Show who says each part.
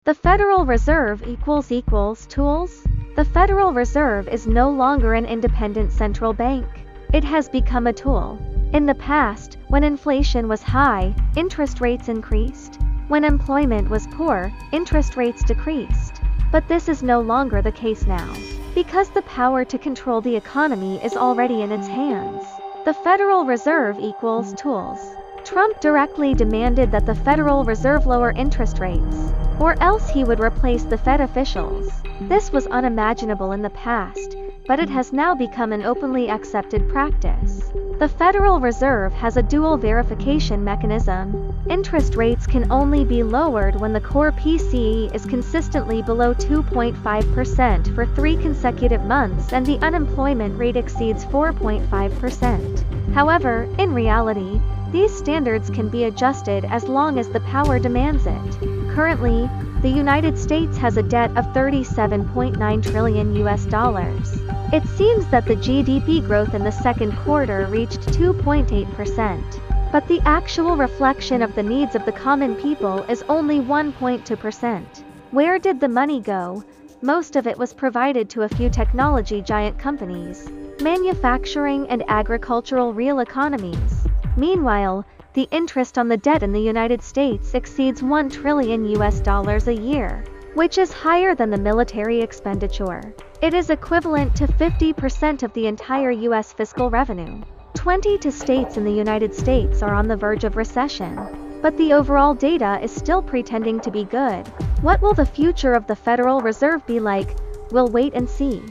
Speaker 1: The Federal Reserve equals tools. The Federal Reserve is no longer an independent central bank. It has become a tool. In the past, when inflation was high, interest rates increased. When employment was poor, interest rates decreased. But this is no longer the case now. Because the power to control the economy is already in its hands. The Federal Reserve equals tools. Trump directly demanded that the Federal Reserve lower interest rates, or else he would replace the Fed officials. This was unimaginable in the past, but it has now become an openly accepted practice. The Federal Reserve has a dual verification mechanism. Interest rates can only be lowered when the core PCE is consistently below 2.5% for 3 consecutive months and the unemployment rate exceeds 4.5%. However, in reality, these standards can be adjusted as long as the power demands it. Currently, the United States has a debt of $37.9 trillion. It seems that the GDP growth in the second quarter reached 2.8%, but the actual reflection of the needs of the common people is only 1.2%. Where did the money go? Most of it was provided to a few technology giant companies, manufacturing and agricultural real economies. Meanwhile, the interest on the debt in the United States exceeds $1 trillion a year, which is higher than the military expenditure. It is equivalent to 50% of the entire U.S. fiscal revenue. 22 states in the United States are on the verge of recession, but the overall data is still pretending to be good. What will the future of the Federal Reserve be like? We'll wait and see.